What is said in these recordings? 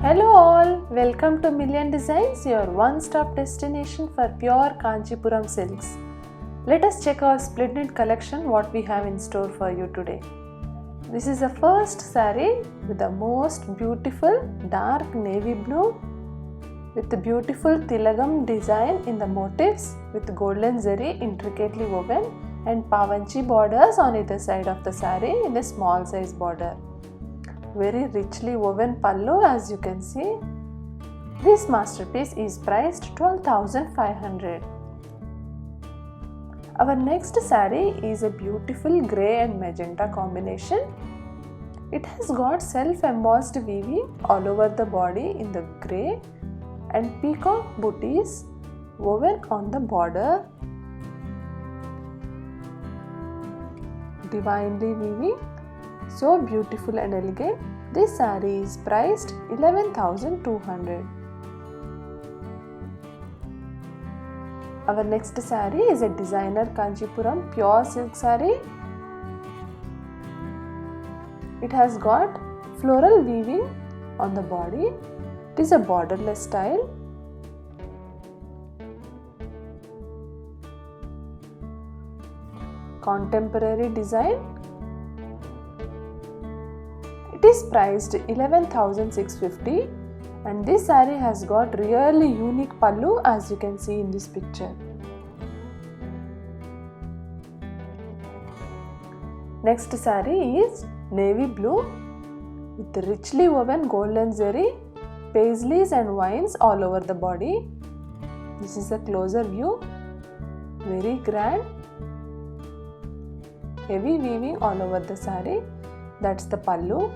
Hello all, welcome to Million Designs, your one-stop destination for pure Kanchipuram silks. Let us check our split knit collection, what we have in store for you today. This is the first saree with the most beautiful dark navy blue with the beautiful tilagam design in the motifs with golden zari intricately woven and pavanchi borders on either side of the saree in a small size border. Very richly woven pallu, as you can see. This masterpiece is priced 12,500. Our next saree is a beautiful grey and magenta combination. It has got self-embossed weaving all over the body in the grey and peacock booties woven on the border. Divinely weaving. So beautiful and elegant. This saree is priced 11,200. Our next saree is a designer Kanchipuram pure silk saree. It has got floral weaving on the body. It is a borderless style. Contemporary design. It is priced 11,650 and this saree has got really unique pallu, as you can see in this picture. Next saree is navy blue with richly woven golden zari, paisleys and vines all over the body. This is a closer view. Very grand. Heavy weaving all over the saree. That's the pallu.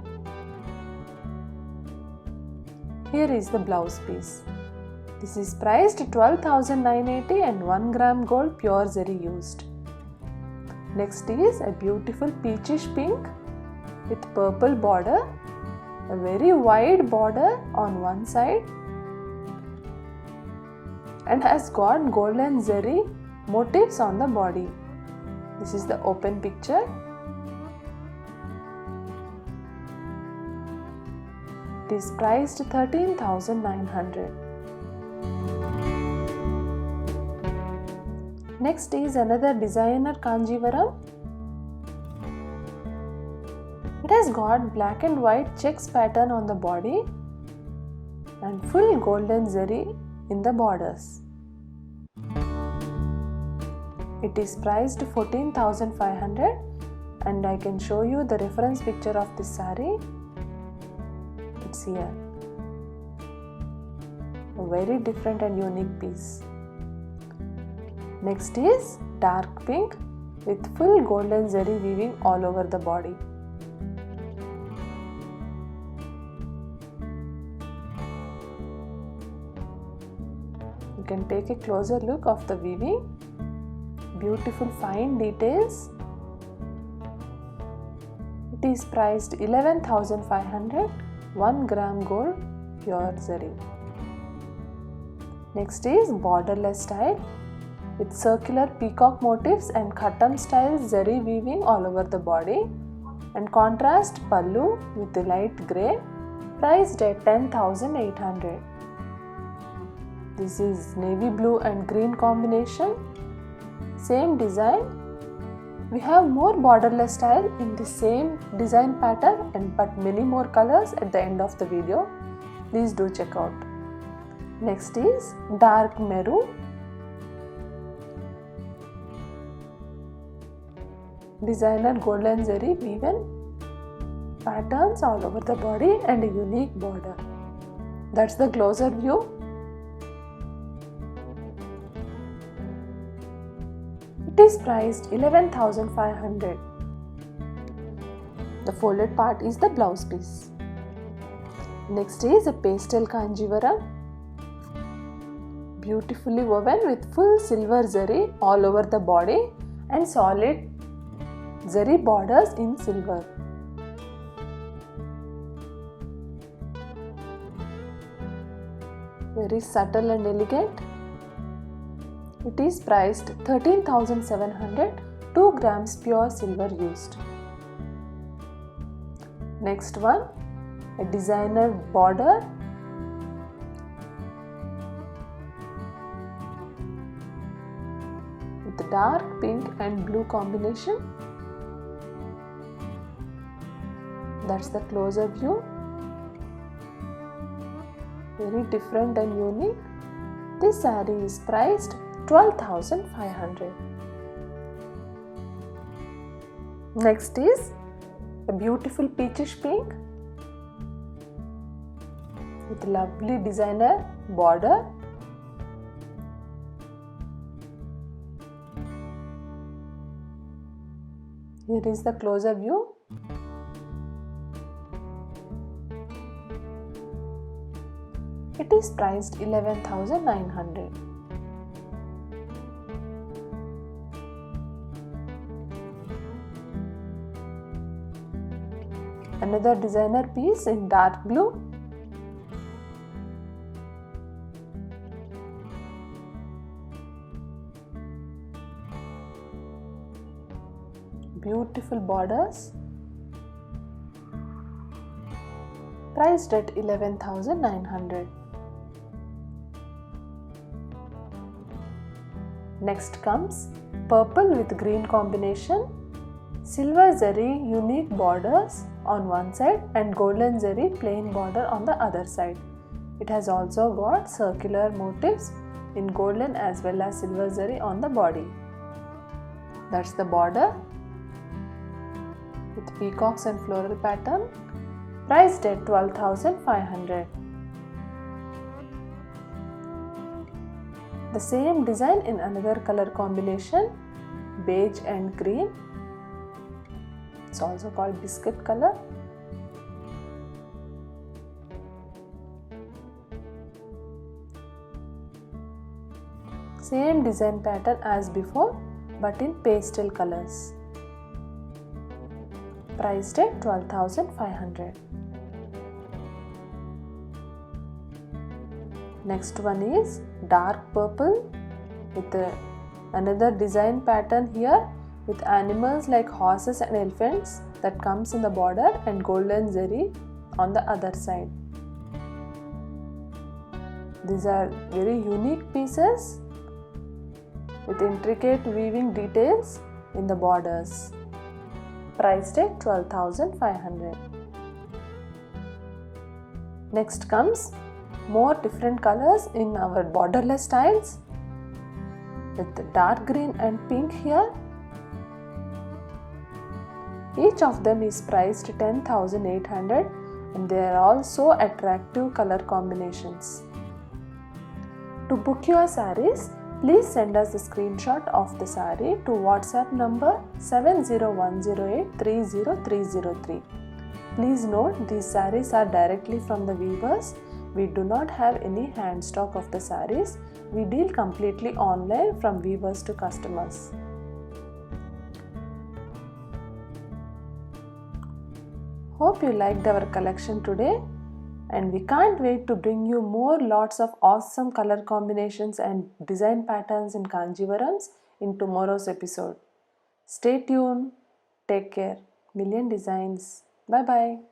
Here is the blouse piece. This is priced 12,980 and 1 gram gold pure zari used. Next is a beautiful peachish pink with purple border, a very wide border on one side and has got golden zari motifs on the body. This is the open picture. It is priced 13,900. Next is another designer Kanjivaram. It has got black and white checks pattern on the body and full golden zari in the borders. It is priced 14,500 and I can show you the reference picture of this saree. It's here. A very different and unique piece. Next is dark pink with full golden zari weaving all over the body. You can take a closer look of the weaving. Beautiful fine details. It is priced 11,500, 1 gram gold pure zari. Next is borderless style with circular peacock motifs and khatam style zari weaving all over the body and contrast pallu with the light grey, priced at 10,800. This is navy blue and green combination. Same design. We have more borderless style in the same design pattern but many more colors at the end of the video. Please do check out. Next is dark maroon. Designer golden zari weaven patterns all over the body and a unique border. That's the closer view. It is priced 11,500. The folded part is the blouse piece. Next is a pastel Kanjivaram. Beautifully woven with full silver zari all over the body and solid zari borders in silver. Very subtle and elegant. It is priced 13,700, 2 grams pure silver used. Next one, a designer border dark pink and blue combination. That's the closer view. Very different and unique. This saree is priced 12,500. Next is a beautiful peachish pink with lovely designer border. Here is the closer view. It is priced 11,900. Another designer piece in dark blue. Beautiful borders. Priced at 11,900. Next comes purple with green combination, silver zari unique borders on one side and golden zari plain border on the other side. It has also got circular motifs in golden as well as silver zari on the body. That's the border with peacocks and floral pattern, priced at 12,500. The same design in another color combination, beige and green. It's also called biscuit color. Same design pattern as before but in pastel colors. Priced at 12,500. Next one is dark purple with another design pattern here with animals like horses and elephants that comes in the border and golden zari on the other side. These are very unique pieces with intricate weaving details in the borders. Priced at 12,500. Next comes more different colors in our borderless styles with dark green and pink here. Each of them is priced 10,800 and they are also attractive color combinations. To book your sarees, please send us a screenshot of the saree to WhatsApp number 70108-30303. Please note these sarees are directly from the weavers. We do not have any hand stock of the sarees. We deal completely online from weavers to customers. Hope you liked our collection today, and we can't wait to bring you more lots of awesome color combinations and design patterns in Kanjivarams in tomorrow's episode. Stay tuned. Take care. Million Designs. Bye bye.